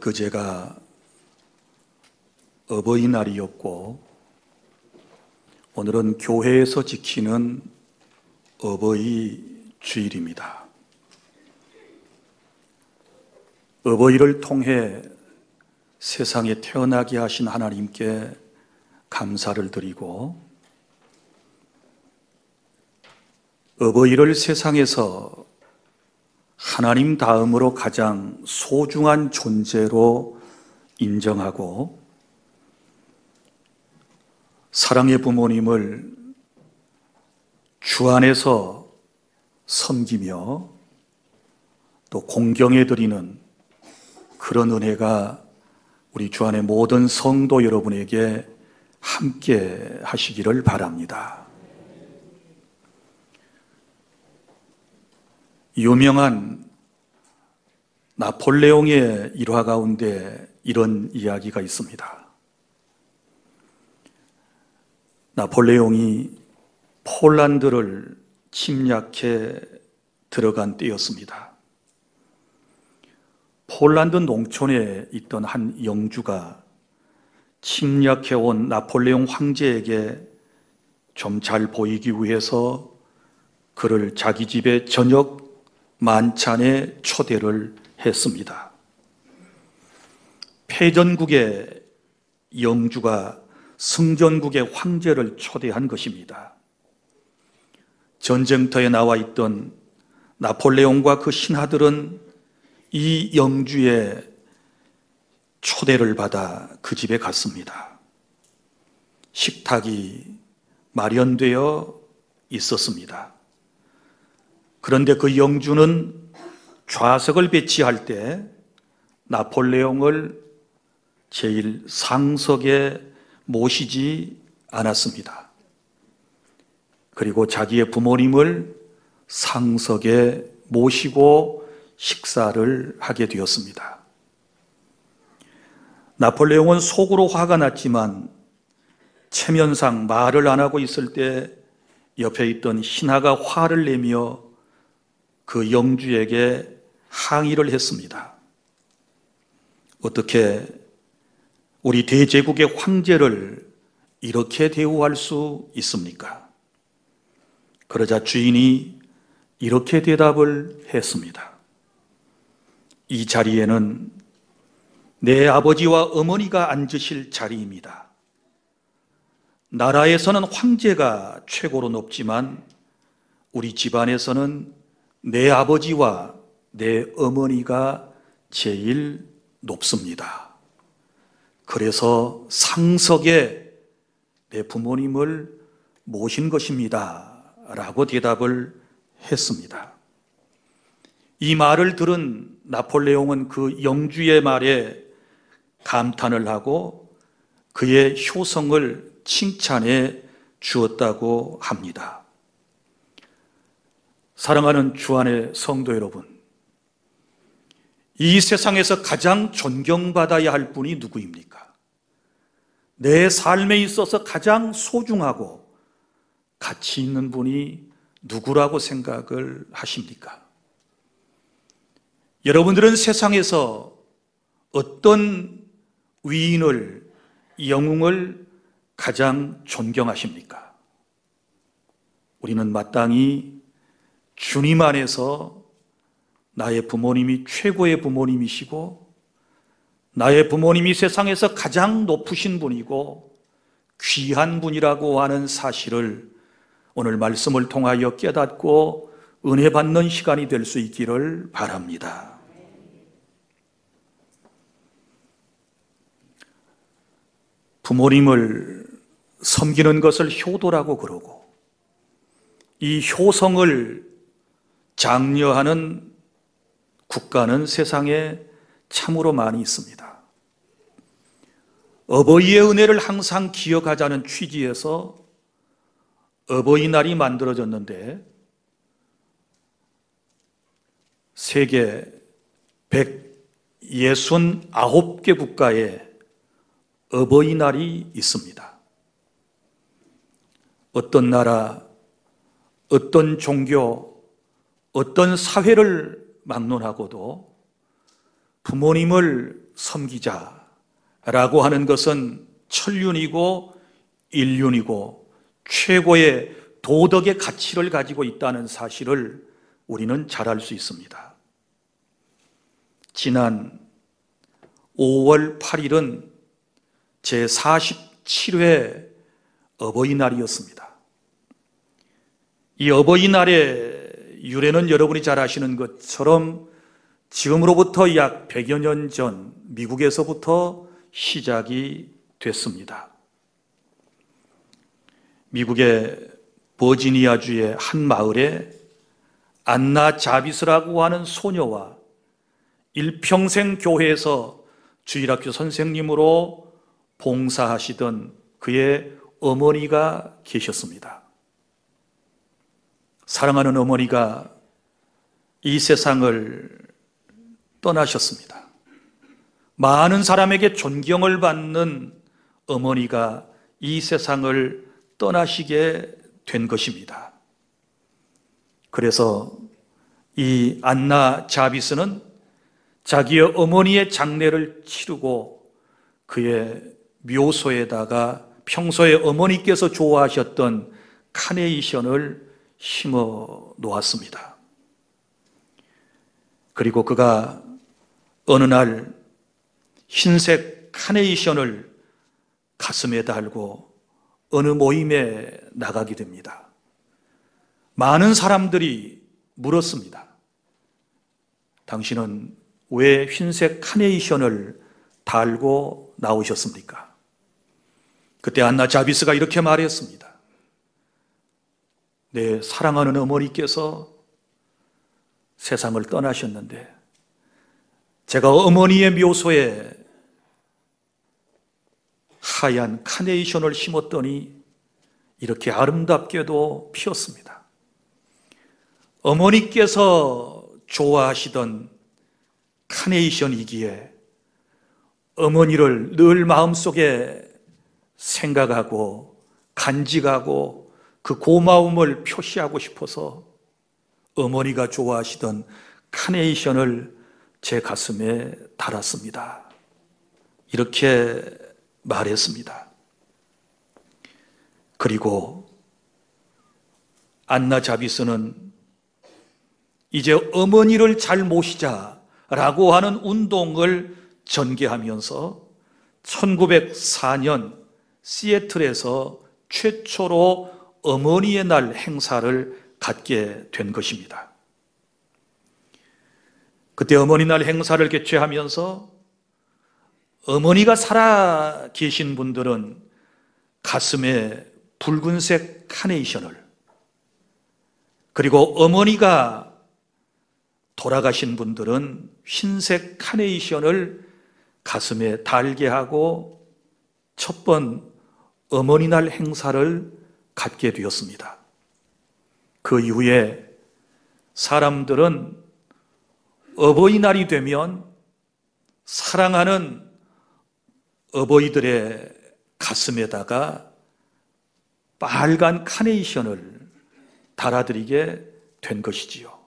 엊그제가 어버이날이었고 오늘은 교회에서 지키는 어버이 주일입니다. 어버이를 통해 세상에 태어나게 하신 하나님께 감사를 드리고 어버이를 세상에서 하나님 다음으로 가장 소중한 존재로 인정하고 사랑의 부모님을 주 안에서 섬기며 또 공경해 드리는 그런 은혜가 우리 주 안의 모든 성도 여러분에게 함께 하시기를 바랍니다. 유명한 나폴레옹의 일화 가운데 이런 이야기가 있습니다. 나폴레옹이 폴란드를 침략해 들어간 때였습니다. 폴란드 농촌에 있던 한 영주가 침략해온 나폴레옹 황제에게 좀 잘 보이기 위해서 그를 자기 집에 저녁 만찬에 초대를 했습니다. 패전국의 영주가 승전국의 황제를 초대한 것입니다. 전쟁터에 나와 있던 나폴레옹과 그 신하들은 이 영주의 초대를 받아 그 집에 갔습니다. 식탁이 마련되어 있었습니다. 그런데 그 영주는 좌석을 배치할 때 나폴레옹을 제일 상석에 모시지 않았습니다. 그리고 자기의 부모님을 상석에 모시고 식사를 하게 되었습니다. 나폴레옹은 속으로 화가 났지만 체면상 말을 안 하고 있을 때 옆에 있던 신하가 화를 내며 그 영주에게 항의를 했습니다. 어떻게 우리 대제국의 황제를 이렇게 대우할 수 있습니까? 그러자 주인이 이렇게 대답을 했습니다. 이 자리에는 내 아버지와 어머니가 앉으실 자리입니다. 나라에서는 황제가 최고로 높지만 우리 집안에서는 내 아버지와 내 어머니가 제일 높습니다. 그래서 상석에 내 부모님을 모신 것입니다. 라고 대답을 했습니다. 이 말을 들은 나폴레옹은 그 영주의 말에 감탄을 하고 그의 효성을 칭찬해 주었다고 합니다. 사랑하는 주 안의 성도 여러분, 이 세상에서 가장 존경받아야 할 분이 누구입니까? 내 삶에 있어서 가장 소중하고 가치 있는 분이 누구라고 생각을 하십니까? 여러분들은 세상에서 어떤 위인을, 영웅을 가장 존경하십니까? 우리는 마땅히 주님 안에서 나의 부모님이 최고의 부모님이시고 나의 부모님이 세상에서 가장 높으신 분이고 귀한 분이라고 하는 사실을 오늘 말씀을 통하여 깨닫고 은혜 받는 시간이 될 수 있기를 바랍니다. 부모님을 섬기는 것을 효도라고 그러고 이 효성을 장려하는 국가는 세상에 참으로 많이 있습니다. 어버이의 은혜를 항상 기억하자는 취지에서 어버이날이 만들어졌는데 세계 169개 국가에 어버이날이 있습니다. 어떤 나라, 어떤 종교, 어떤 사회를 막론하고도 부모님을 섬기자라고 하는 것은 천륜이고 인륜이고 최고의 도덕의 가치를 가지고 있다는 사실을 우리는 잘 알 수 있습니다. 지난 5월 8일은 제47회 어버이날이었습니다. 이 어버이날의 유래는 여러분이 잘 아시는 것처럼 지금으로부터 약 100여 년 전 미국에서부터 시작이 됐습니다. 미국의 버지니아주의 한 마을에 안나 자비스라고 하는 소녀와 일평생 교회에서 주일학교 선생님으로 봉사하시던 그의 어머니가 계셨습니다. 사랑하는 어머니가 이 세상을 떠나셨습니다. 많은 사람에게 존경을 받는 어머니가 이 세상을 떠나시게 된 것입니다. 그래서 이 안나 자비스는 자기의 어머니의 장례를 치르고 그의 묘소에다가 평소에 어머니께서 좋아하셨던 카네이션을 심어 놓았습니다. 그리고 그가 어느 날 흰색 카네이션을 가슴에 달고 어느 모임에 나가게 됩니다. 많은 사람들이 물었습니다. 당신은 왜 흰색 카네이션을 달고 나오셨습니까? 그때 안나 자비스가 이렇게 말했습니다. 내 사랑하는 어머니께서 세상을 떠나셨는데 제가 어머니의 묘소에 하얀 카네이션을 심었더니 이렇게 아름답게도 피었습니다. 어머니께서 좋아하시던 카네이션이기에 어머니를 늘 마음속에 생각하고 간직하고 그 고마움을 표시하고 싶어서 어머니가 좋아하시던 카네이션을 제 가슴에 달았습니다. 이렇게 말했습니다. 그리고 안나 자비스는 이제 어머니를 잘 모시자라고 하는 운동을 전개하면서 1904년 시애틀에서 최초로 어머니의 날 행사를 갖게 된 것입니다. 그때 어머니 날 행사를 개최하면서 어머니가 살아 계신 분들은 가슴에 붉은색 카네이션을, 그리고 어머니가 돌아가신 분들은 흰색 카네이션을 가슴에 달게 하고 첫 번 어머니 날 행사를 갖게 되었습니다. 그 이후에 사람들은 어버이날이 되면 사랑하는 어버이들의 가슴에다가 빨간 카네이션을 달아드리게 된 것이지요.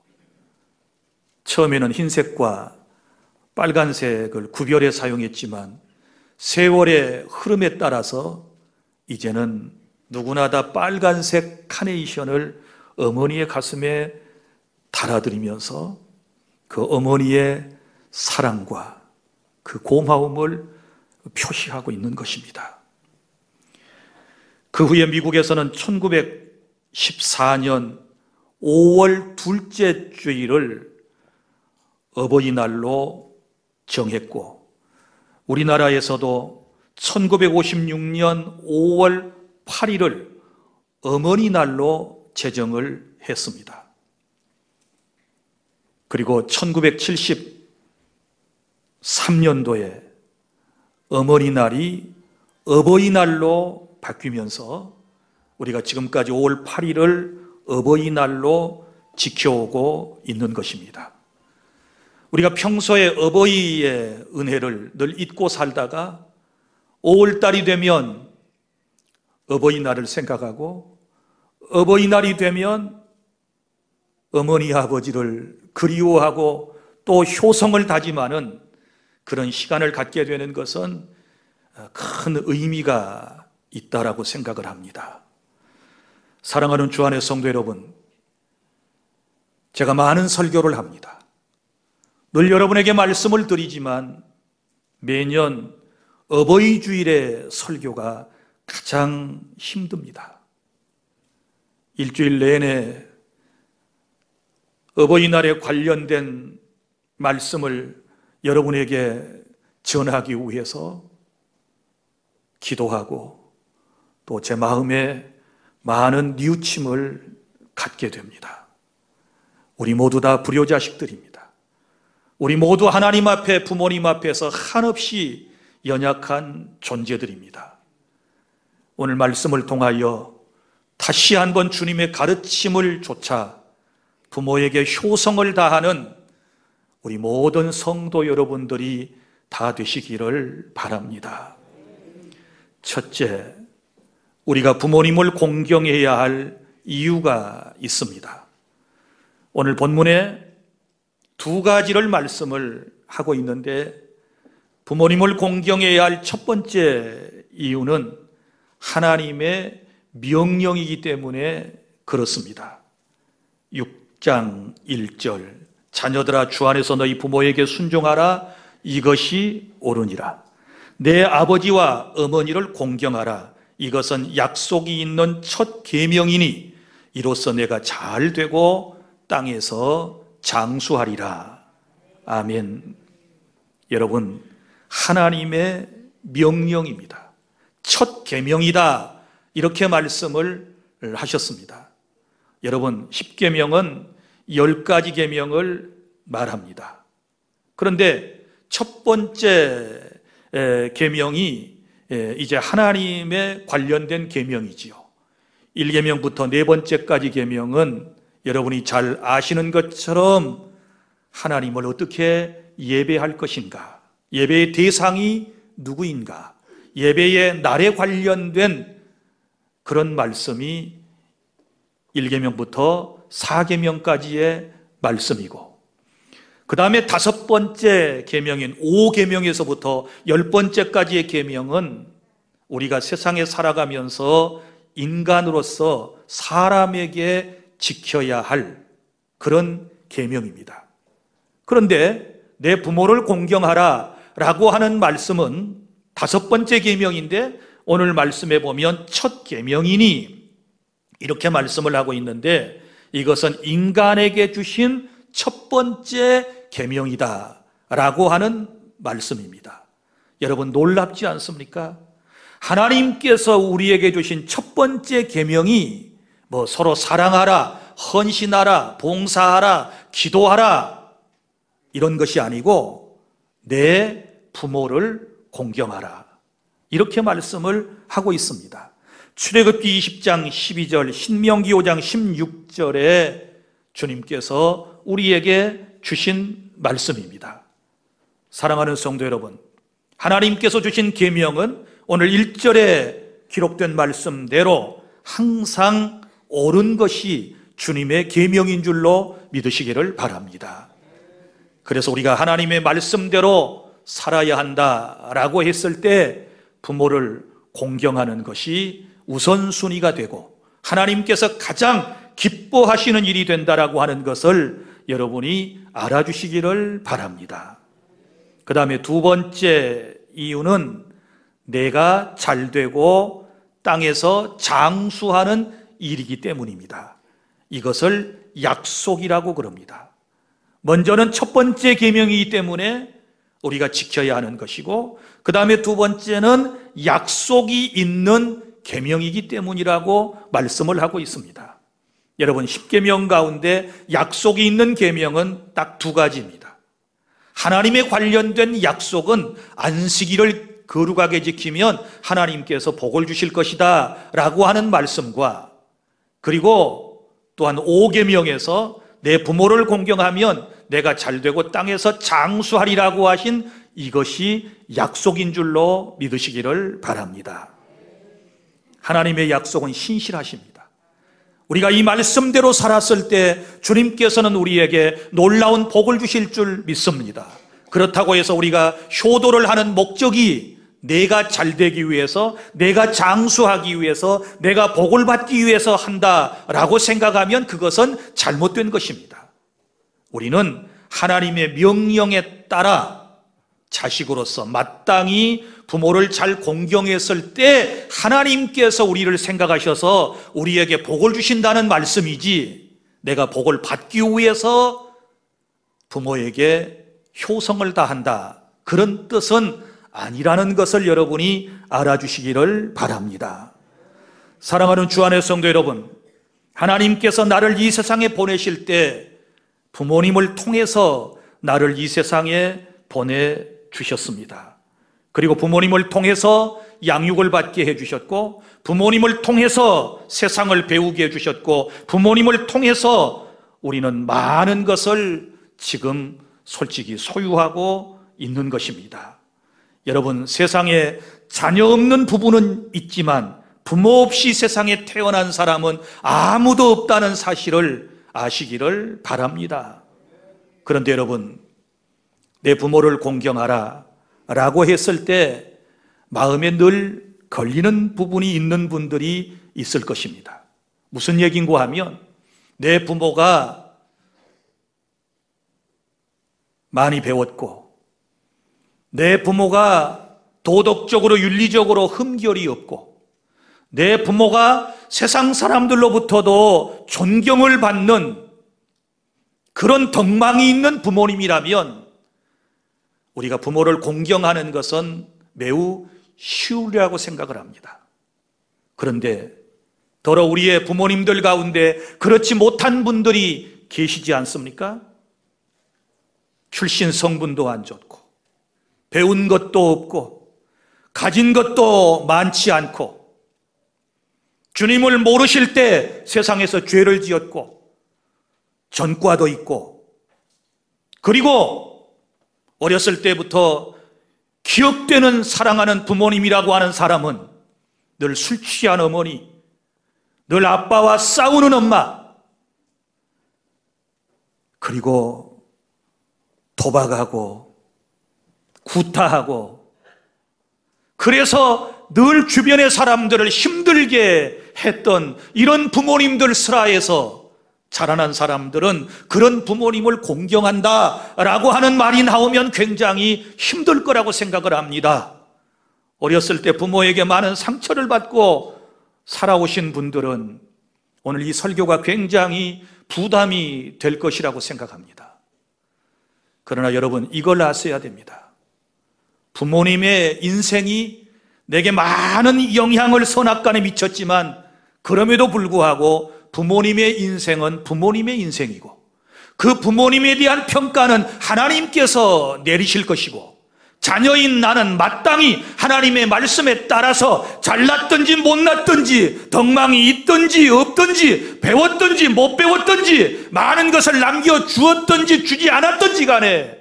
처음에는 흰색과 빨간색을 구별해 사용했지만 세월의 흐름에 따라서 이제는 누구나 다 빨간색 카네이션을 어머니의 가슴에 달아드리면서 그 어머니의 사랑과 그 고마움을 표시하고 있는 것입니다. 그 후에 미국에서는 1914년 5월 둘째 주일을 어버이날로 정했고, 우리나라에서도 1956년 5월 8일을 어머니날로 제정을 했습니다. 그리고 1973년도에 어머니날이 어버이날로 바뀌면서 우리가 지금까지 5월 8일을 어버이날로 지켜오고 있는 것입니다. 우리가 평소에 어버이의 은혜를 늘 잊고 살다가 5월달이 되면 어버이날을 생각하고, 어버이날이 되면 어머니 아버지를 그리워하고 또 효성을 다짐하는 그런 시간을 갖게 되는 것은 큰 의미가 있다라고 생각을 합니다. 사랑하는 주 안의 성도 여러분, 제가 많은 설교를 합니다. 늘 여러분에게 말씀을 드리지만 매년 어버이 주일의 설교가 가장 힘듭니다. 일주일 내내 어버이날에 관련된 말씀을 여러분에게 전하기 위해서 기도하고 또 제 마음에 많은 뉘우침을 갖게 됩니다. 우리 모두 다 불효자식들입니다. 우리 모두 하나님 앞에, 부모님 앞에서 한없이 연약한 존재들입니다. 오늘 말씀을 통하여 다시 한번 주님의 가르침을 좇아 부모에게 효성을 다하는 우리 모든 성도 여러분들이 다 되시기를 바랍니다. 첫째, 우리가 부모님을 공경해야 할 이유가 있습니다. 오늘 본문에 두 가지를 말씀을 하고 있는데 부모님을 공경해야 할 첫 번째 이유는 하나님의 명령이기 때문에 그렇습니다. 6장 1절, 자녀들아 주 안에서 너희 부모에게 순종하라, 이것이 옳으니라. 내 아버지와 어머니를 공경하라, 이것은 약속이 있는 첫 계명이니 이로써 내가 잘 되고 땅에서 장수하리라. 아멘. 여러분, 하나님의 명령입니다. 첫 계명이다, 이렇게 말씀을 하셨습니다. 여러분, 10계명은 10가지 계명을 말합니다. 그런데 첫 번째 계명이 이제 하나님에 관련된 계명이지요. 1계명부터 네 번째까지 계명은 여러분이 잘 아시는 것처럼 하나님을 어떻게 예배할 것인가, 예배의 대상이 누구인가, 예배의 날에 관련된 그런 말씀이 1계명부터 4계명까지의 말씀이고, 그 다음에 다섯 번째 계명인 5계명에서부터 10번째까지의 계명은 우리가 세상에 살아가면서 인간으로서 사람에게 지켜야 할 그런 계명입니다. 그런데 내 부모를 공경하라 라고 하는 말씀은 다섯 번째 계명인데 오늘 말씀에 보면 첫 계명이니 이렇게 말씀을 하고 있는데 이것은 인간에게 주신 첫 번째 계명이다 라고 하는 말씀입니다. 여러분, 놀랍지 않습니까? 하나님께서 우리에게 주신 첫 번째 계명이 서로 사랑하라, 헌신하라, 봉사하라, 기도하라 이런 것이 아니고 내 부모를 공경하라, 이렇게 말씀을 하고 있습니다. 출애굽기 20장 12절, 신명기 5장 16절에 주님께서 우리에게 주신 말씀입니다. 사랑하는 성도 여러분, 하나님께서 주신 계명은 오늘 1절에 기록된 말씀대로 항상 옳은 것이 주님의 계명인 줄로 믿으시기를 바랍니다. 그래서 우리가 하나님의 말씀대로 살아야 한다라고 했을 때 부모를 공경하는 것이 우선순위가 되고 하나님께서 가장 기뻐하시는 일이 된다라고 하는 것을 여러분이 알아주시기를 바랍니다. 그 다음에 두 번째 이유는 내가 잘 되고 땅에서 장수하는 일이기 때문입니다. 이것을 약속이라고 그럽니다. 먼저는 첫 번째 계명이기 때문에 우리가 지켜야 하는 것이고, 그 다음에 두 번째는 약속이 있는 계명이기 때문이라고 말씀을 하고 있습니다. 여러분, 10계명 가운데 약속이 있는 계명은 딱 두 가지입니다. 하나님에 관련된 약속은 안식일을 거룩하게 지키면 하나님께서 복을 주실 것이다 라고 하는 말씀과, 그리고 또한 5계명에서 내 부모를 공경하면 내가 잘되고 땅에서 장수하리라고 하신 이것이 약속인 줄로 믿으시기를 바랍니다. 하나님의 약속은 신실하십니다. 우리가 이 말씀대로 살았을 때 주님께서는 우리에게 놀라운 복을 주실 줄 믿습니다. 그렇다고 해서 우리가 효도를 하는 목적이 내가 잘 되기 위해서, 내가 장수하기 위해서, 내가 복을 받기 위해서 한다라고 생각하면 그것은 잘못된 것입니다. 우리는 하나님의 명령에 따라 자식으로서 마땅히 부모를 잘 공경했을 때 하나님께서 우리를 생각하셔서 우리에게 복을 주신다는 말씀이지, 내가 복을 받기 위해서 부모에게 효성을 다한다, 그런 뜻은 아니라는 것을 여러분이 알아주시기를 바랍니다. 사랑하는 주 안의 성도 여러분, 하나님께서 나를 이 세상에 보내실 때 부모님을 통해서 나를 이 세상에 보내주셨습니다. 그리고 부모님을 통해서 양육을 받게 해주셨고, 부모님을 통해서 세상을 배우게 해주셨고, 부모님을 통해서 우리는 많은 것을 지금 솔직히 소유하고 있는 것입니다. 여러분, 세상에 자녀 없는 부부는 있지만 부모 없이 세상에 태어난 사람은 아무도 없다는 사실을 아시기를 바랍니다. 그런데 여러분, 내 부모를 공경하라 라고 했을 때 마음에 늘 걸리는 부분이 있는 분들이 있을 것입니다. 무슨 얘기인가 하면, 내 부모가 많이 배웠고, 내 부모가 도덕적으로 윤리적으로 흠결이 없고, 내 부모가 세상 사람들로부터도 존경을 받는 그런 덕망이 있는 부모님이라면 우리가 부모를 공경하는 것은 매우 쉬우리라고 생각을 합니다. 그런데 더러 우리의 부모님들 가운데 그렇지 못한 분들이 계시지 않습니까? 출신 성분도 안 좋고, 배운 것도 없고, 가진 것도 많지 않고, 주님을 모르실 때 세상에서 죄를 지었고, 전과도 있고, 그리고 어렸을 때부터 기억되는 사랑하는 부모님이라고 하는 사람은 늘 술 취한 어머니, 늘 아빠와 싸우는 엄마, 그리고 도박하고 구타하고, 그래서 늘 주변의 사람들을 힘들게 했던 이런 부모님들 슬하에서 자라난 사람들은 그런 부모님을 공경한다라고 하는 말이 나오면 굉장히 힘들 거라고 생각을 합니다. 어렸을 때 부모에게 많은 상처를 받고 살아오신 분들은 오늘 이 설교가 굉장히 부담이 될 것이라고 생각합니다. 그러나 여러분, 이걸 아셔야 됩니다. 부모님의 인생이 내게 많은 영향을 선악간에 미쳤지만 그럼에도 불구하고 부모님의 인생은 부모님의 인생이고, 그 부모님에 대한 평가는 하나님께서 내리실 것이고, 자녀인 나는 마땅히 하나님의 말씀에 따라서 잘났든지 못났든지, 덕망이 있든지 없든지, 배웠든지 못 배웠든지, 많은 것을 남겨주었든지 주지 않았든지 간에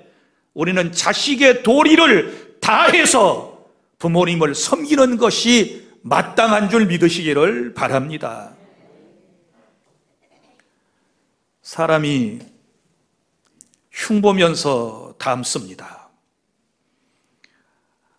우리는 자식의 도리를 다해서 부모님을 섬기는 것이 마땅한 줄 믿으시기를 바랍니다. 사람이 흉보면서 닮습니다.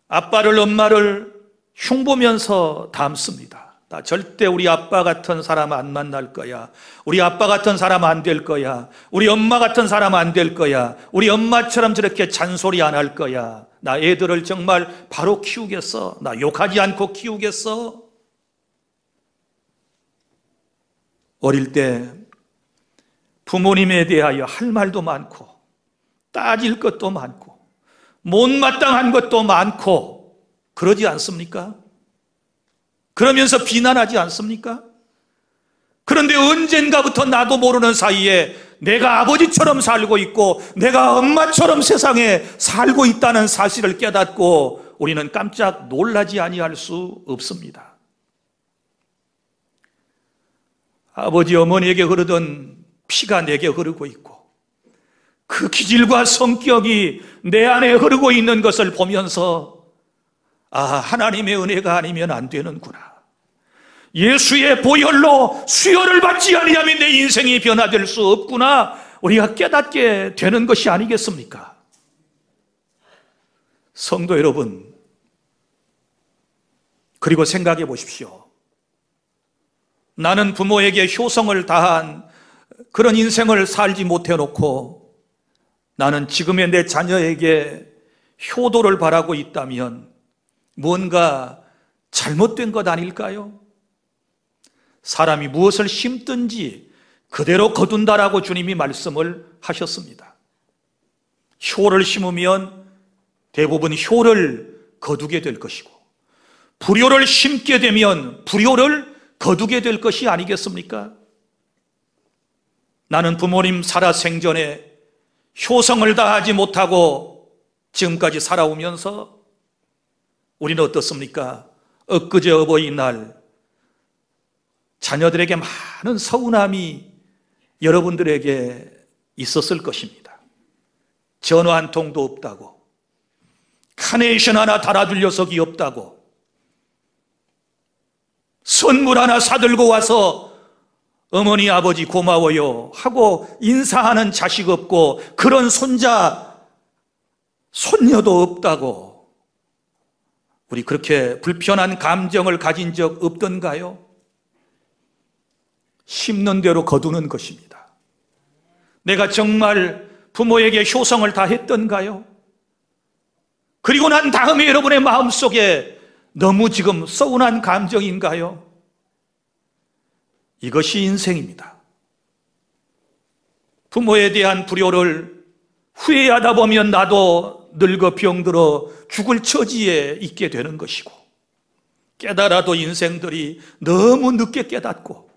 아빠를, 엄마를 흉보면서 닮습니다. 나 절대 우리 아빠 같은 사람 안 만날 거야. 우리 아빠 같은 사람 안 될 거야. 우리 엄마 같은 사람 안 될 거야. 우리 엄마처럼 저렇게 잔소리 안 할 거야. 나 애들을 정말 바로 키우겠어. 나 욕하지 않고 키우겠어. 어릴 때 부모님에 대하여 할 말도 많고, 따질 것도 많고, 못마땅한 것도 많고, 그러지 않습니까? 그러면서 비난하지 않습니까? 그런데 언젠가부터 나도 모르는 사이에 내가 아버지처럼 살고 있고, 내가 엄마처럼 세상에 살고 있다는 사실을 깨닫고 우리는 깜짝 놀라지 아니할 수 없습니다. 아버지, 어머니에게 흐르던 피가 내게 흐르고 있고, 그 기질과 성격이 내 안에 흐르고 있는 것을 보면서, 아, 하나님의 은혜가 아니면 안 되는구나. 예수의 보혈로 수혈을 받지 아니하면 내 인생이 변화될 수 없구나. 우리가 깨닫게 되는 것이 아니겠습니까? 성도 여러분, 그리고 생각해 보십시오. 나는 부모에게 효성을 다한 그런 인생을 살지 못해놓고 나는 지금의 내 자녀에게 효도를 바라고 있다면 뭔가 잘못된 것 아닐까요? 사람이 무엇을 심든지 그대로 거둔다라고 주님이 말씀을 하셨습니다. 효를 심으면 대부분 효를 거두게 될 것이고, 불효를 심게 되면 불효를 거두게 될 것이 아니겠습니까? 나는 부모님 살아생전에 효성을 다하지 못하고 지금까지 살아오면서 우리는 어떻습니까? 엊그제 어버이날 자녀들에게 많은 서운함이 여러분들에게 있었을 것입니다. 전화 한 통도 없다고, 카네이션 하나 달아줄 녀석이 없다고, 선물 하나 사들고 와서 어머니 아버지 고마워요 하고 인사하는 자식 없고, 그런 손자 손녀도 없다고, 우리 그렇게 불편한 감정을 가진 적 없던가요? 심는 대로 거두는 것입니다. 내가 정말 부모에게 효성을 다했던가요? 그리고 난 다음에 여러분의 마음속에 너무 지금 서운한 감정인가요? 이것이 인생입니다. 부모에 대한 불효를 후회하다 보면 나도 늙어 병들어 죽을 처지에 있게 되는 것이고, 깨달아도 인생들이 너무 늦게 깨닫고,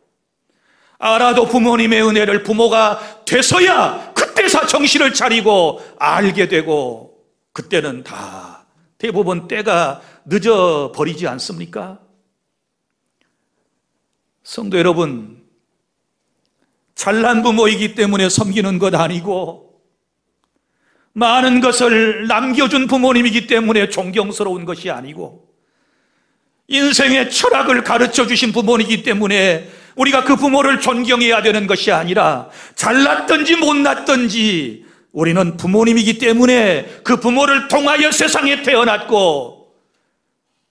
알아도 부모님의 은혜를 부모가 돼서야 그때서 정신을 차리고 알게 되고, 그때는 다 대부분 때가 늦어버리지 않습니까? 성도 여러분, 잘난 부모이기 때문에 섬기는 것 아니고, 많은 것을 남겨준 부모님이기 때문에 존경스러운 것이 아니고, 인생의 철학을 가르쳐 주신 부모이기 때문에 우리가 그 부모를 존경해야 되는 것이 아니라, 잘났든지 못났든지 우리는 부모님이기 때문에 그 부모를 통하여 세상에 태어났고,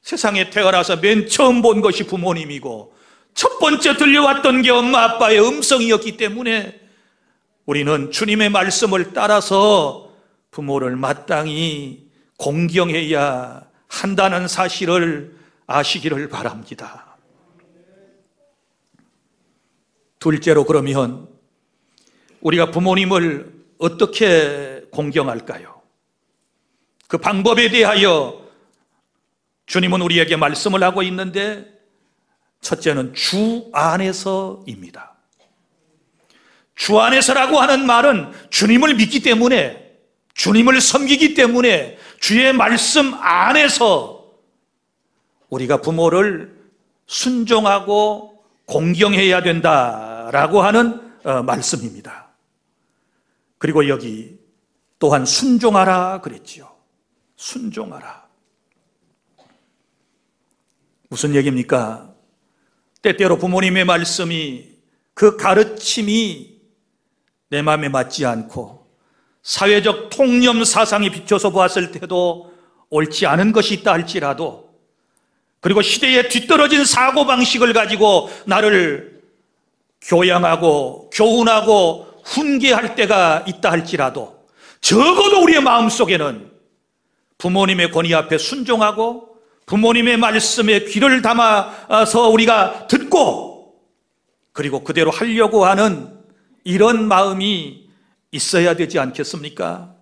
세상에 태어나서 맨 처음 본 것이 부모님이고, 첫 번째 들려왔던 게 엄마 아빠의 음성이었기 때문에 우리는 주님의 말씀을 따라서 부모를 마땅히 공경해야 한다는 사실을 아시기를 바랍니다. 둘째로, 그러면 우리가 부모님을 어떻게 공경할까요? 그 방법에 대하여 주님은 우리에게 말씀을 하고 있는데, 첫째는 주 안에서입니다. 주 안에서라고 하는 말은 주님을 믿기 때문에, 주님을 섬기기 때문에 주의 말씀 안에서 우리가 부모를 순종하고 공경해야 된다라고 하는 말씀입니다. 그리고 여기 또한 순종하라 그랬지요. 순종하라. 무슨 얘기입니까? 때때로 부모님의 말씀이, 그 가르침이 내 마음에 맞지 않고 사회적 통념 사상에 비춰서 보았을 때도 옳지 않은 것이 있다 할지라도, 그리고 시대에 뒤떨어진 사고방식을 가지고 나를 교양하고 교훈하고 훈계할 때가 있다 할지라도, 적어도 우리의 마음속에는 부모님의 권위 앞에 순종하고 부모님의 말씀에 귀를 담아서 우리가 듣고, 그리고 그대로 하려고 하는 이런 마음이 있어야 되지 않겠습니까?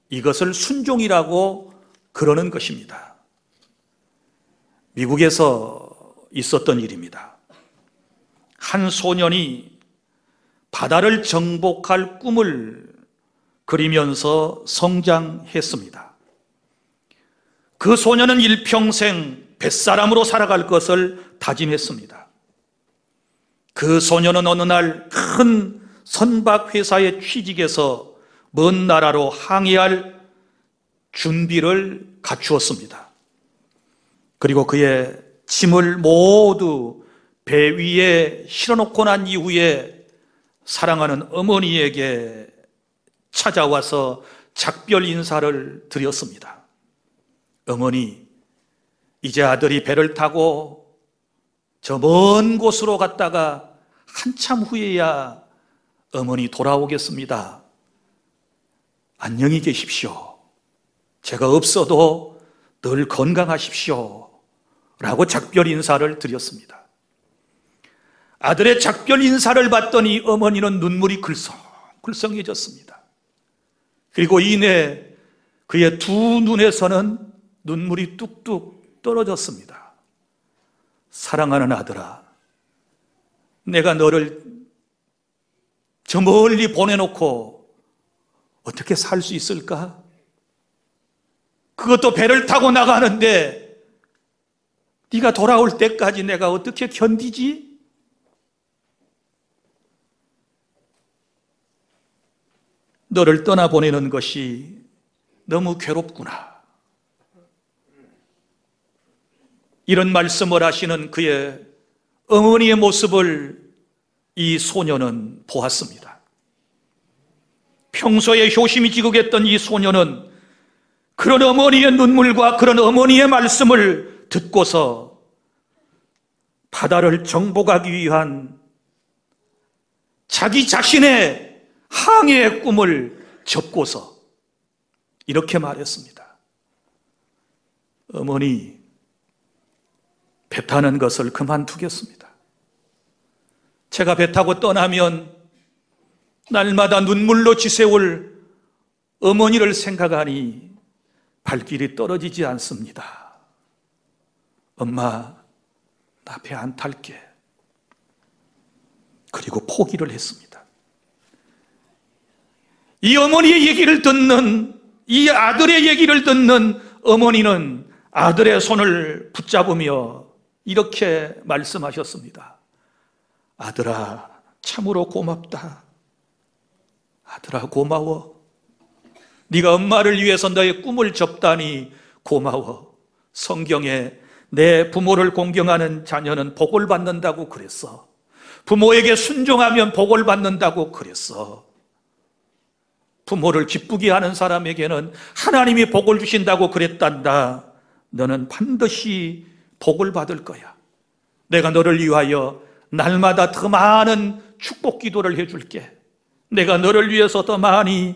이것을 순종이라고 그러는 것입니다. 미국에서 있었던 일입니다. 한 소년이 바다를 정복할 꿈을 그리면서 성장했습니다. 그 소년은 일평생 뱃사람으로 살아갈 것을 다짐했습니다. 그 소년은 어느 날 큰 선박회사에 취직해서 먼 나라로 항해할 준비를 갖추었습니다. 그리고 그의 짐을 모두 배 위에 실어놓고 난 이후에 사랑하는 어머니에게 찾아와서 작별 인사를 드렸습니다. 어머니, 이제 아들이 배를 타고 저 먼 곳으로 갔다가 한참 후에야 어머니 돌아오겠습니다. 안녕히 계십시오. 제가 없어도 늘 건강하십시오. 라고 작별 인사를 드렸습니다. 아들의 작별 인사를 받더니 어머니는 눈물이 글썽글썽해졌습니다. 그리고 이내 그의 두 눈에서는 눈물이 뚝뚝 떨어졌습니다. 사랑하는 아들아, 내가 너를 저 멀리 보내놓고 어떻게 살 수 있을까? 그것도 배를 타고 나가는데 네가 돌아올 때까지 내가 어떻게 견디지? 너를 떠나보내는 것이 너무 괴롭구나. 이런 말씀을 하시는 그의 어머니의 모습을 이 소녀는 보았습니다. 평소에 효심이 지극했던 이 소녀는 그런 어머니의 눈물과 그런 어머니의 말씀을 듣고서 바다를 정복하기 위한 자기 자신의 항해의 꿈을 접고서 이렇게 말했습니다. 어머니, 배 타는 것을 그만두겠습니다. 제가 배 타고 떠나면 날마다 눈물로 지새울 어머니를 생각하니 발길이 떨어지지 않습니다. 엄마, 나 배 안 탈게. 그리고 포기를 했습니다. 이 어머니의 얘기를 듣는, 이 아들의 얘기를 듣는 어머니는 아들의 손을 붙잡으며 이렇게 말씀하셨습니다. 아들아, 참으로 고맙다. 아들아, 고마워. 네가 엄마를 위해서 너의 꿈을 접다니 고마워. 성경에 내 부모를 공경하는 자녀는 복을 받는다고 그랬어. 부모에게 순종하면 복을 받는다고 그랬어. 부모를 기쁘게 하는 사람에게는 하나님이 복을 주신다고 그랬단다. 너는 반드시 복을 받을 거야. 내가 너를 위하여 날마다 더 많은 축복 기도를 해줄게. 내가 너를 위해서 더 많이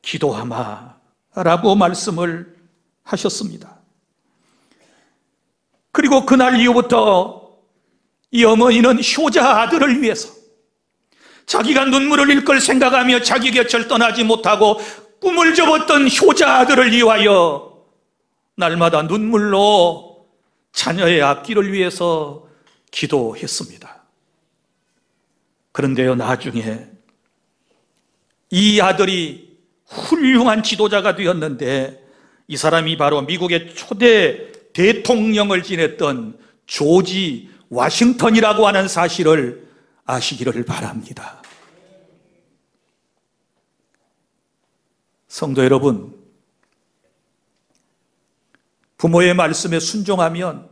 기도하마 라고 말씀을 하셨습니다. 그리고 그날 이후부터 이 어머니는 효자 아들을 위해서 자기가 눈물을 흘릴 걸 생각하며 자기 곁을 떠나지 못하고 꿈을 접었던 효자 아들을 위하여 날마다 눈물로 자녀의 앞길을 위해서 기도했습니다. 그런데요, 나중에 이 아들이 훌륭한 지도자가 되었는데 이 사람이 바로 미국의 초대 대통령을 지냈던 조지 워싱턴이라고 하는 사실을 아시기를 바랍니다. 성도 여러분, 부모의 말씀에 순종하면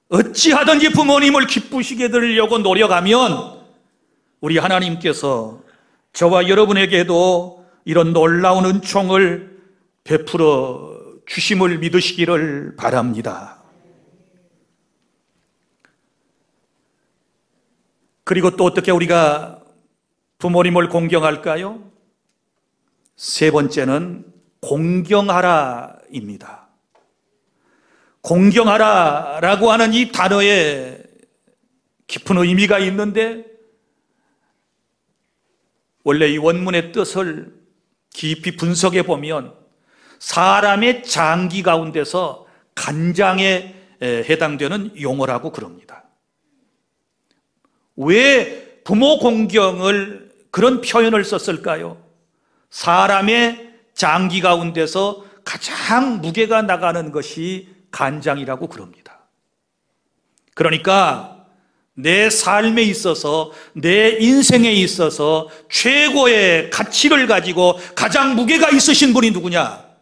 어찌하든지 부모님을 기쁘시게 들으려고 노력하면 우리 하나님께서 저와 여러분에게도 이런 놀라운 은총을 베풀어 주심을 믿으시기를 바랍니다. 그리고 또 어떻게 우리가 부모님을 공경할까요? 세 번째는 공경하라입니다. 공경하라라고 하는 이 단어에 깊은 의미가 있는데 원래 이 원문의 뜻을 깊이 분석해 보면 사람의 장기 가운데서 간장에 해당되는 용어라고 그럽니다. 왜 부모 공경을 그런 표현을 썼을까요? 사람의 장기 가운데서 가장 무게가 나가는 것이 간장이라고 그럽니다. 그러니까 내 삶에 있어서, 내 인생에 있어서 최고의 가치를 가지고 가장 무게가 있으신 분이 누구냐?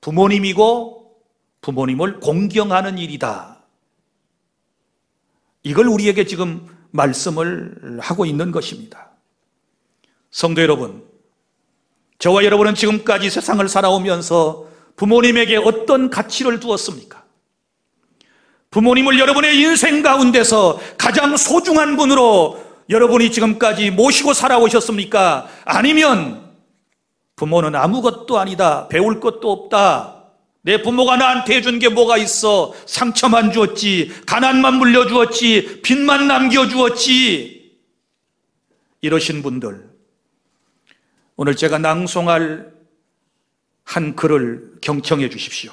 부모님이고 부모님을 공경하는 일이다. 이걸 우리에게 지금 말씀을 하고 있는 것입니다. 성도 여러분, 저와 여러분은 지금까지 세상을 살아오면서 부모님에게 어떤 가치를 두었습니까? 부모님을 여러분의 인생 가운데서 가장 소중한 분으로 여러분이 지금까지 모시고 살아오셨습니까? 아니면 부모는 아무것도 아니다, 배울 것도 없다, 내 부모가 나한테 해준 게 뭐가 있어, 상처만 주었지, 가난만 물려주었지, 빚만 남겨주었지, 이러신 분들, 오늘 제가 낭송할 한 글을 경청해 주십시오.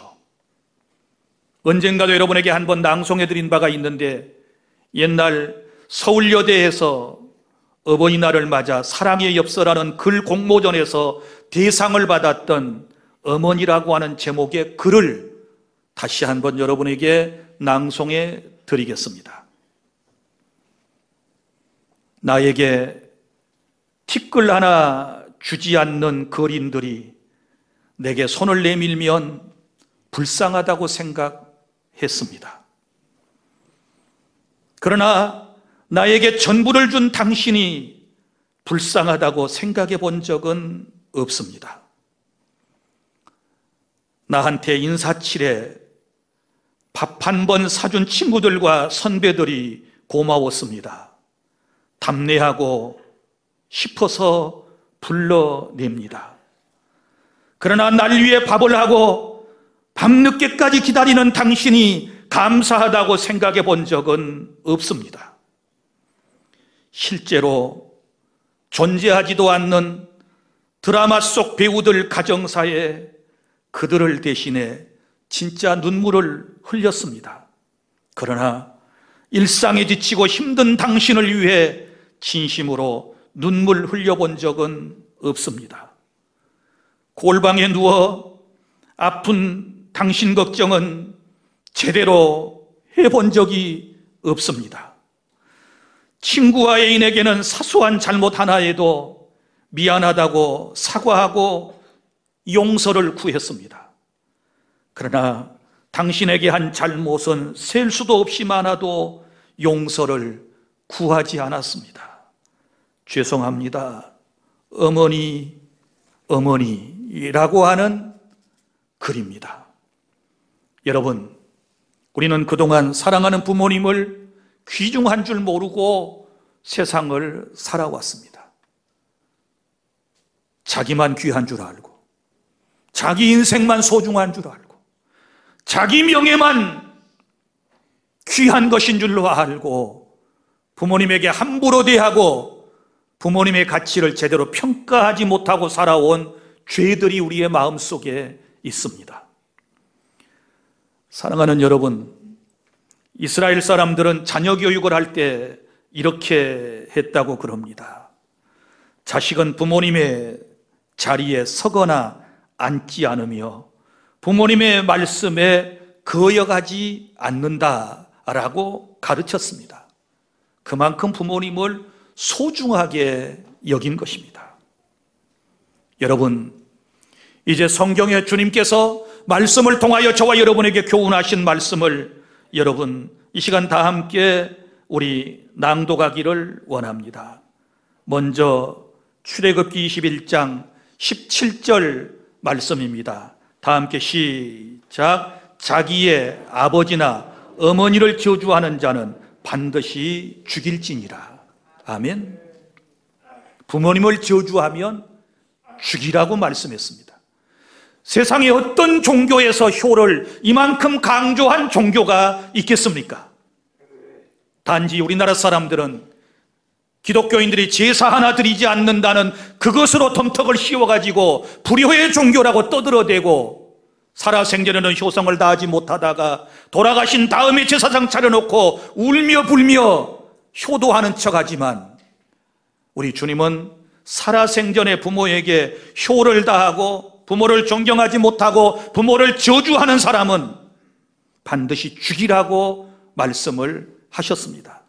언젠가도 여러분에게 한번 낭송해 드린 바가 있는데, 옛날 서울여대에서 어버이날을 맞아 사랑의 엽서라는 글 공모전에서 대상을 받았던 어머니라고 하는 제목의 글을 다시 한번 여러분에게 낭송해 드리겠습니다. 나에게 티끌 하나 주지 않는 거린들이 내게 손을 내밀면 불쌍하다고 생각했습니다. 그러나 나에게 전부를 준 당신이 불쌍하다고 생각해 본 적은 없습니다. 나한테 인사치레 밥 한 번 사준 친구들과 선배들이 고마웠습니다. 답례하고 싶어서 불러냅니다. 그러나 날 위해 밥을 하고 밤늦게까지 기다리는 당신이 감사하다고 생각해 본 적은 없습니다. 실제로 존재하지도 않는 드라마 속 배우들 가정사에 그들을 대신해 진짜 눈물을 흘렸습니다. 그러나 일상에 지치고 힘든 당신을 위해 진심으로 눈물 흘려본 적은 없습니다. 골방에 누워 아픈 당신 걱정은 제대로 해본 적이 없습니다. 친구와 애인에게는 사소한 잘못 하나에도 미안하다고 사과하고 용서를 구했습니다. 그러나 당신에게 한 잘못은 셀 수도 없이 많아도 용서를 구하지 않았습니다. 죄송합니다, 어머니라고 하는 글입니다. 여러분, 우리는 그동안 사랑하는 부모님을 귀중한 줄 모르고 세상을 살아왔습니다. 자기만 귀한 줄 알고, 자기 인생만 소중한 줄 알고, 자기 명예만 귀한 것인 줄로 알고 부모님에게 함부로 대하고 부모님의 가치를 제대로 평가하지 못하고 살아온 죄들이 우리의 마음속에 있습니다. 사랑하는 여러분, 이스라엘 사람들은 자녀 교육을 할 때 이렇게 했다고 그럽니다. 자식은 부모님의 자리에 서거나 앉지 않으며 부모님의 말씀에 거역하지 않는다라고 가르쳤습니다. 그만큼 부모님을 소중하게 여긴 것입니다. 여러분, 이제 성경에 주님께서 말씀을 통하여 저와 여러분에게 교훈하신 말씀을 여러분 이 시간 다 함께 우리 낭독하기를 원합니다. 먼저 출애굽기 21장 17절 말씀입니다. 다 함께 시작. 자기의 아버지나 어머니를 저주하는 자는 반드시 죽일지니라. 아멘. 부모님을 저주하면 죽이라고 말씀했습니다. 세상에 어떤 종교에서 효를 이만큼 강조한 종교가 있겠습니까? 단지 우리나라 사람들은 기독교인들이 제사 하나 드리지 않는다는 그것으로 덤떡을 씌워가지고 불효의 종교라고 떠들어대고 살아생전에는 효성을 다하지 못하다가 돌아가신 다음에 제사장 차려놓고 울며 불며 효도하는 척하지만 우리 주님은 살아생전에 부모에게 효를 다하고 부모를 존경하지 못하고 부모를 저주하는 사람은 반드시 죽이라고 말씀을 하셨습니다.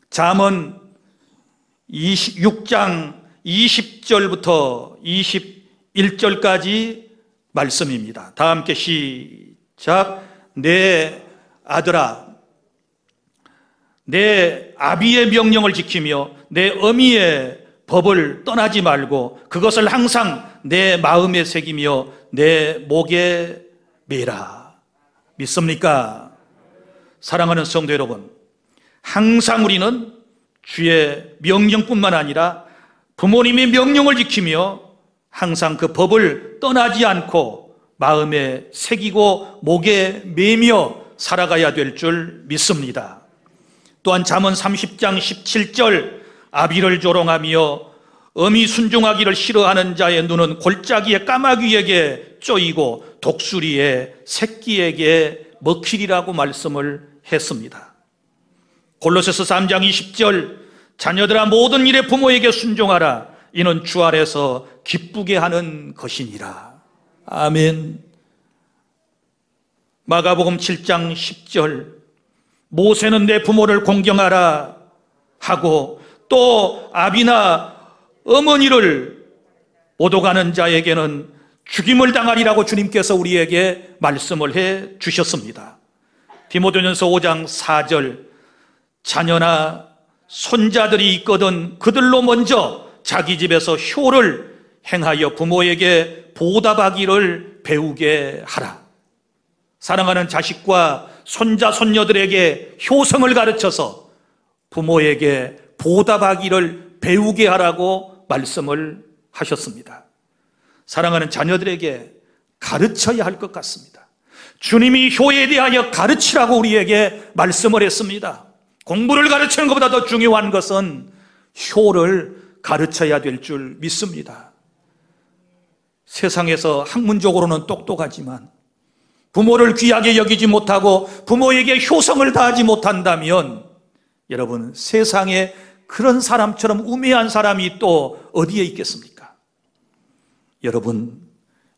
잠언 26장 20절부터 21절까지 말씀입니다. 다 함께 시작. 내 아들아, 내 아비의 명령을 지키며 내 어미의 법을 떠나지 말고 그것을 항상 내 마음에 새기며 내 목에 매라. 믿습니까? 사랑하는 성도 여러분, 항상 우리는 주의 명령뿐만 아니라 부모님의 명령을 지키며 항상 그 법을 떠나지 않고 마음에 새기고 목에 매며 살아가야 될 줄 믿습니다. 또한 잠언 30장 17절, 아비를 조롱하며 엄히 순종하기를 싫어하는 자의 눈은 골짜기의 까마귀에게 쪼이고 독수리의 새끼에게 먹히리라고 말씀을 했습니다. 골로새서 3장 20절, 자녀들아 모든 일에 부모에게 순종하라. 이는 주 아래서 기쁘게 하는 것이니라. 아멘. 마가복음 7장 10절, 모세는 내 부모를 공경하라 하고 또 아비나 어머니를 오도가는 자에게는 죽임을 당하리라고 주님께서 우리에게 말씀을 해 주셨습니다. 디모데전서 5장 4절, 자녀나 손자들이 있거든 그들로 먼저 자기 집에서 효를 행하여 부모에게 보답하기를 배우게 하라. 사랑하는 자식과 손자 손녀들에게 효성을 가르쳐서 부모에게 보답하기를 배우게 하라고 말씀을 하셨습니다. 사랑하는 자녀들에게 가르쳐야 할 것 같습니다. 주님이 효에 대하여 가르치라고 우리에게 말씀을 했습니다. 공부를 가르치는 것보다 더 중요한 것은 효를 가르쳐야 될 줄 믿습니다. 세상에서 학문적으로는 똑똑하지만 부모를 귀하게 여기지 못하고 부모에게 효성을 다하지 못한다면 여러분, 세상에 그런 사람처럼 우매한 사람이 또 어디에 있겠습니까? 여러분,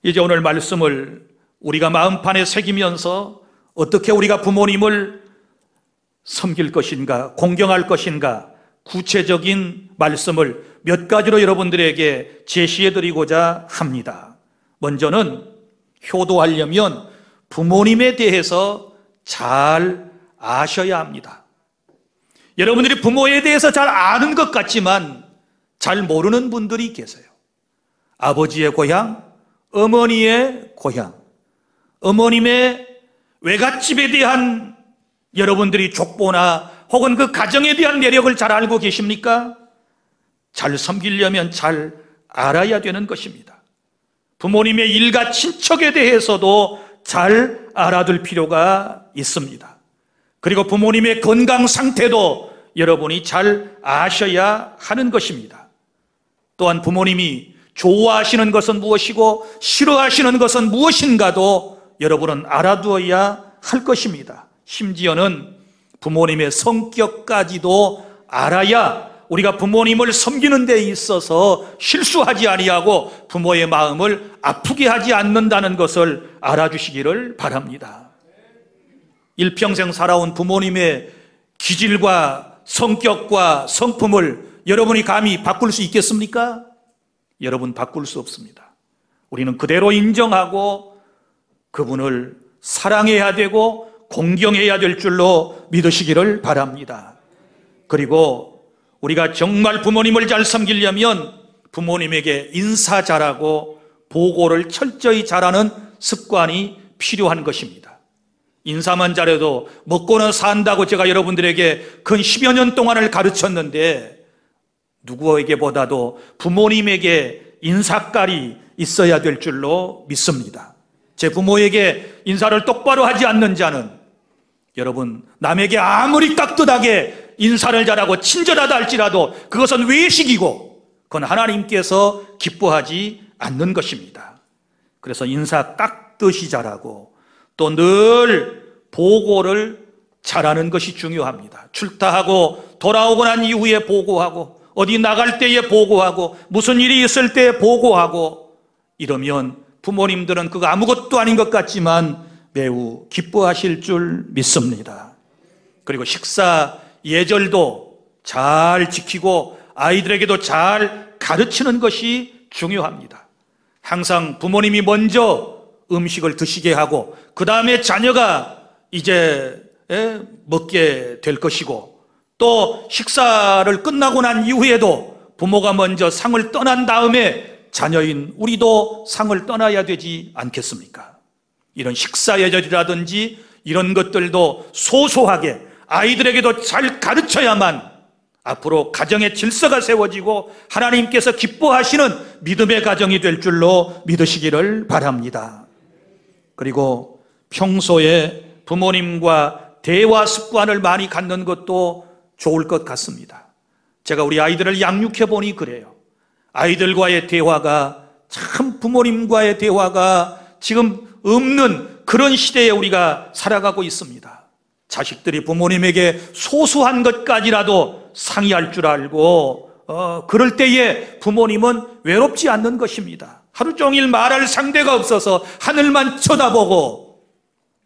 이제 오늘 말씀을 우리가 마음판에 새기면서 어떻게 우리가 부모님을 섬길 것인가, 공경할 것인가, 구체적인 말씀을 몇 가지로 여러분들에게 제시해 드리고자 합니다. 먼저는 효도하려면 부모님에 대해서 잘 아셔야 합니다. 여러분들이 부모에 대해서 잘 아는 것 같지만 잘 모르는 분들이 계세요. 아버지의 고향, 어머니의 고향, 어머님의 외갓집에 대한 여러분들이 족보나 혹은 그 가정에 대한 내력을 잘 알고 계십니까? 잘 섬기려면 잘 알아야 되는 것입니다. 부모님의 일가 친척에 대해서도 잘 알아둘 필요가 있습니다. 그리고 부모님의 건강 상태도 여러분이 잘 아셔야 하는 것입니다. 또한 부모님이 좋아하시는 것은 무엇이고 싫어하시는 것은 무엇인가도 여러분은 알아두어야 할 것입니다. 심지어는 부모님의 성격까지도 알아야 우리가 부모님을 섬기는 데 있어서 실수하지 아니하고 부모의 마음을 아프게 하지 않는다는 것을 알아주시기를 바랍니다. 일평생 살아온 부모님의 기질과 성격과 성품을 여러분이 감히 바꿀 수 있겠습니까? 여러분, 바꿀 수 없습니다. 우리는 그대로 인정하고 그분을 사랑해야 되고 공경해야 될 줄로 믿으시기를 바랍니다. 그리고 우리가 정말 부모님을 잘 섬기려면 부모님에게 인사 잘하고 보고를 철저히 잘하는 습관이 필요한 것입니다. 인사만 잘해도 먹고는 산다고 제가 여러분들에게 근 10여 년 동안을 가르쳤는데 누구에게보다도 부모님에게 인사깔이 있어야 될 줄로 믿습니다. 제 부모에게 인사를 똑바로 하지 않는 자는 여러분, 남에게 아무리 깍듯하게 인사를 잘하고 친절하다 할지라도 그것은 외식이고 그건 하나님께서 기뻐하지 않는 것입니다. 그래서 인사 깍듯이 잘하고 또 늘 보고를 잘하는 것이 중요합니다. 출타하고 돌아오고 난 이후에 보고하고 어디 나갈 때에 보고하고 무슨 일이 있을 때 보고하고 이러면 부모님들은 그거 아무것도 아닌 것 같지만 매우 기뻐하실 줄 믿습니다. 그리고 식사 예절도 잘 지키고 아이들에게도 잘 가르치는 것이 중요합니다. 항상 부모님이 먼저 음식을 드시게 하고 그 다음에 자녀가 이제 먹게 될 것이고 또 식사를 끝나고 난 이후에도 부모가 먼저 상을 떠난 다음에 자녀인 우리도 상을 떠나야 되지 않겠습니까? 이런 식사 예절이라든지 이런 것들도 소소하게 아이들에게도 잘 가르쳐야만 앞으로 가정의 질서가 세워지고 하나님께서 기뻐하시는 믿음의 가정이 될 줄로 믿으시기를 바랍니다. 그리고 평소에 부모님과 대화 습관을 많이 갖는 것도 좋을 것 같습니다. 제가 우리 아이들을 양육해 보니 그래요. 아이들과의 대화가 참 부모님과의 대화가 지금 없는 그런 시대에 우리가 살아가고 있습니다. 자식들이 부모님에게 소소한 것까지라도 상의할 줄 알고 그럴 때에 부모님은 외롭지 않는 것입니다. 하루 종일 말할 상대가 없어서 하늘만 쳐다보고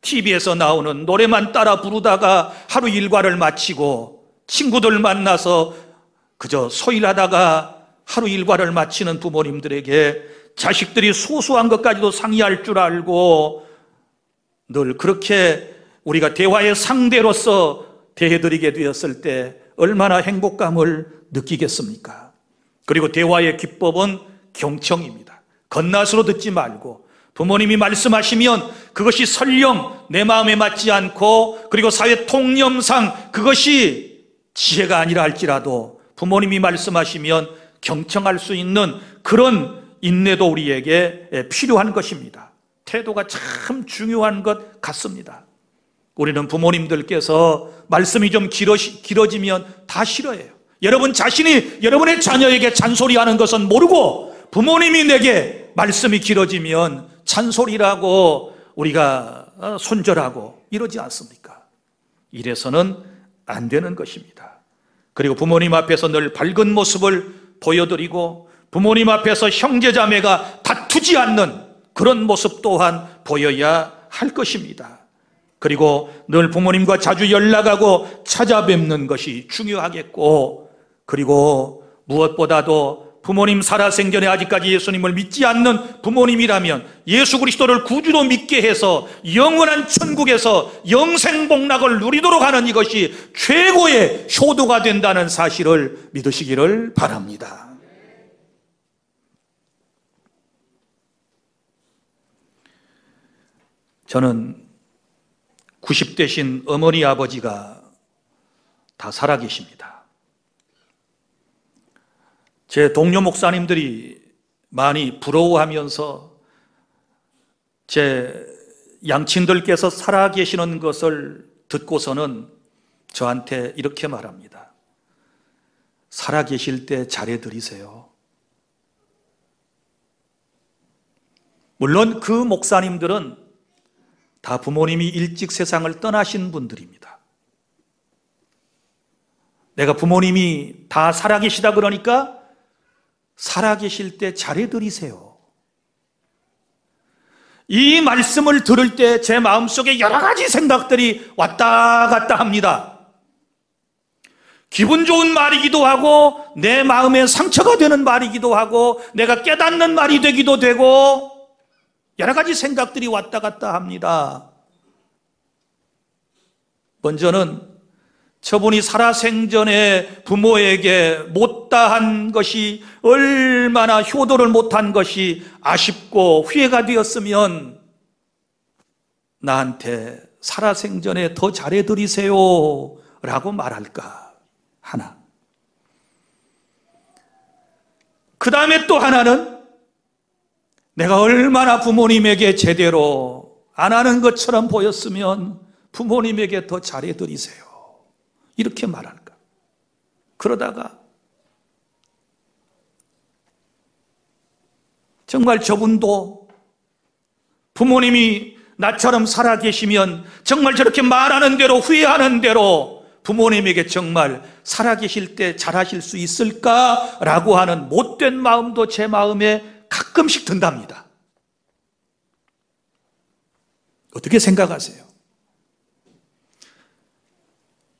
TV에서 나오는 노래만 따라 부르다가 하루 일과를 마치고 친구들 만나서 그저 소일하다가 하루 일과를 마치는 부모님들에게 자식들이 소소한 것까지도 상의할 줄 알고 늘 그렇게 우리가 대화의 상대로서 대해드리게 되었을 때 얼마나 행복감을 느끼겠습니까? 그리고 대화의 기법은 경청입니다. 겉낮으로 듣지 말고 부모님이 말씀하시면 그것이 설령 내 마음에 맞지 않고 그리고 사회 통념상 그것이 지혜가 아니라 할지라도 부모님이 말씀하시면 경청할 수 있는 그런 인내도 우리에게 필요한 것입니다. 태도가 참 중요한 것 같습니다. 우리는 부모님들께서 말씀이 좀 길어지면 다 싫어해요. 여러분 자신이 여러분의 자녀에게 잔소리하는 것은 모르고 부모님이 내게 말씀이 길어지면 잔소리라고 우리가 손절하고 이러지 않습니까? 이래서는 안 되는 것입니다. 그리고 부모님 앞에서 늘 밝은 모습을 보여드리고 부모님 앞에서 형제자매가 다투지 않는 그런 모습 또한 보여야 할 것입니다. 그리고 늘 부모님과 자주 연락하고 찾아뵙는 것이 중요하겠고 그리고 무엇보다도 부모님 살아생전에 아직까지 예수님을 믿지 않는 부모님이라면 예수 그리스도를 구주로 믿게 해서 영원한 천국에서 영생복락을 누리도록 하는 이것이 최고의 효도가 된다는 사실을 믿으시기를 바랍니다. 저는 90대신 어머니 아버지가 다 살아계십니다. 제 동료 목사님들이 많이 부러워하면서 제 양친들께서 살아계시는 것을 듣고서는 저한테 이렇게 말합니다. 살아계실 때 잘해드리세요. 물론 그 목사님들은 다 부모님이 일찍 세상을 떠나신 분들입니다. 내가 부모님이 다 살아계시다 그러니까 살아계실 때 잘해드리세요. 이 말씀을 들을 때 제 마음속에 여러 가지 생각들이 왔다 갔다 합니다. 기분 좋은 말이기도 하고 내 마음에 상처가 되는 말이기도 하고 내가 깨닫는 말이 되기도 되고 여러 가지 생각들이 왔다 갔다 합니다. 먼저는 저분이 살아생전에 부모에게 못다한 것이 얼마나 효도를 못한 것이 아쉽고 후회가 되었으면 나한테 살아생전에 더 잘해드리세요 라고 말할까 하나. 그 다음에 또 하나는 내가 얼마나 부모님에게 제대로 안 하는 것처럼 보였으면 부모님에게 더 잘해드리세요 이렇게 말할까. 그러다가 정말 저분도 부모님이 나처럼 살아계시면 정말 저렇게 말하는 대로 후회하는 대로 부모님에게 정말 살아계실 때 잘하실 수 있을까라고 하는 못된 마음도 제 마음에 가끔씩 든답니다. 어떻게 생각하세요?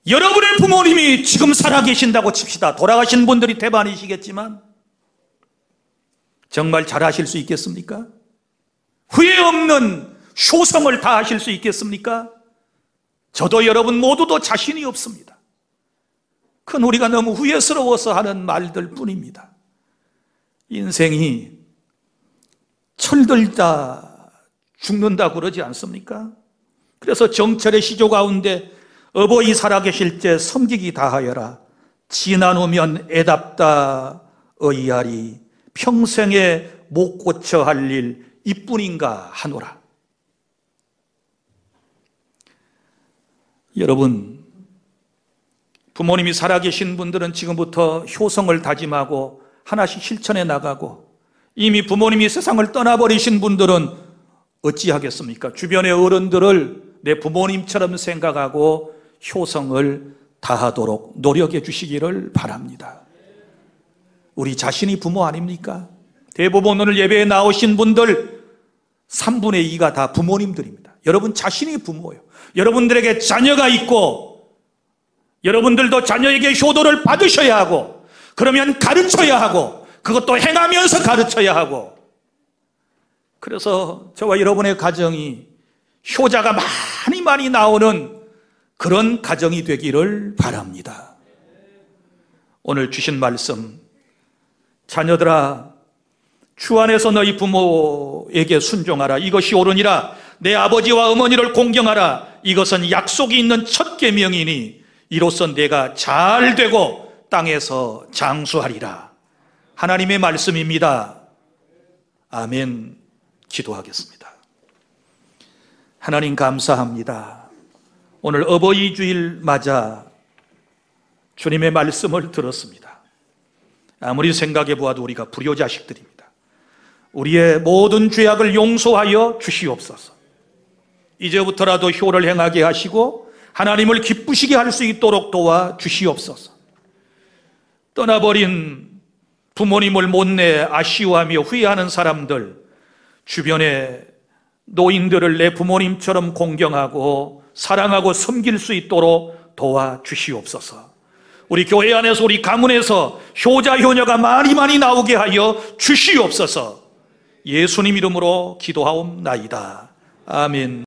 여러분의 부모님이 지금 살아계신다고 칩시다. 돌아가신 분들이 대반이시겠지만 정말 잘하실 수 있겠습니까? 후회 없는 효성을 다하실 수 있겠습니까? 저도 여러분 모두도 자신이 없습니다. 그건 우리가 너무 후회스러워서 하는 말들 뿐입니다. 인생이 철들다 죽는다 그러지 않습니까? 그래서 정철의 시조 가운데 어버이 살아계실 때 섬기기 다하여라. 지나누면 애답다 의아리. 평생에 못 고쳐 할 일 이뿐인가 하노라. 여러분, 부모님이 살아계신 분들은 지금부터 효성을 다짐하고 하나씩 실천해 나가고, 이미 부모님이 세상을 떠나버리신 분들은 어찌하겠습니까? 주변의 어른들을 내 부모님처럼 생각하고 효성을 다하도록 노력해 주시기를 바랍니다. 우리 자신이 부모 아닙니까? 대부분 오늘 예배에 나오신 분들 3분의 2가 다 부모님들입니다. 여러분 자신이 부모예요. 여러분들에게 자녀가 있고 여러분들도 자녀에게 효도를 받으셔야 하고, 그러면 가르쳐야 하고, 그것도 행하면서 가르쳐야 하고. 그래서 저와 여러분의 가정이 효자가 많이 나오는 그런 가정이 되기를 바랍니다. 오늘 주신 말씀, 자녀들아 주 안에서 너희 부모에게 순종하라. 이것이 옳으니라. 내 아버지와 어머니를 공경하라. 이것은 약속이 있는 첫 계명이니 이로써 내가 잘 되고 땅에서 장수하리라. 하나님의 말씀입니다. 아멘. 기도하겠습니다. 하나님 감사합니다. 오늘 어버이 주일 맞아 주님의 말씀을 들었습니다. 아무리 생각해 보아도 우리가 불효자식들입니다. 우리의 모든 죄악을 용서하여 주시옵소서. 이제부터라도 효를 행하게 하시고 하나님을 기쁘시게 할 수 있도록 도와 주시옵소서. 떠나버린 부모님을 못내 아쉬워하며 후회하는 사람들, 주변의 노인들을 내 부모님처럼 공경하고 사랑하고 섬길 수 있도록 도와 주시옵소서. 우리 교회 안에서, 우리 가문에서 효자 효녀가 많이 나오게 하여 주시옵소서. 예수님 이름으로 기도하옵나이다. 아멘.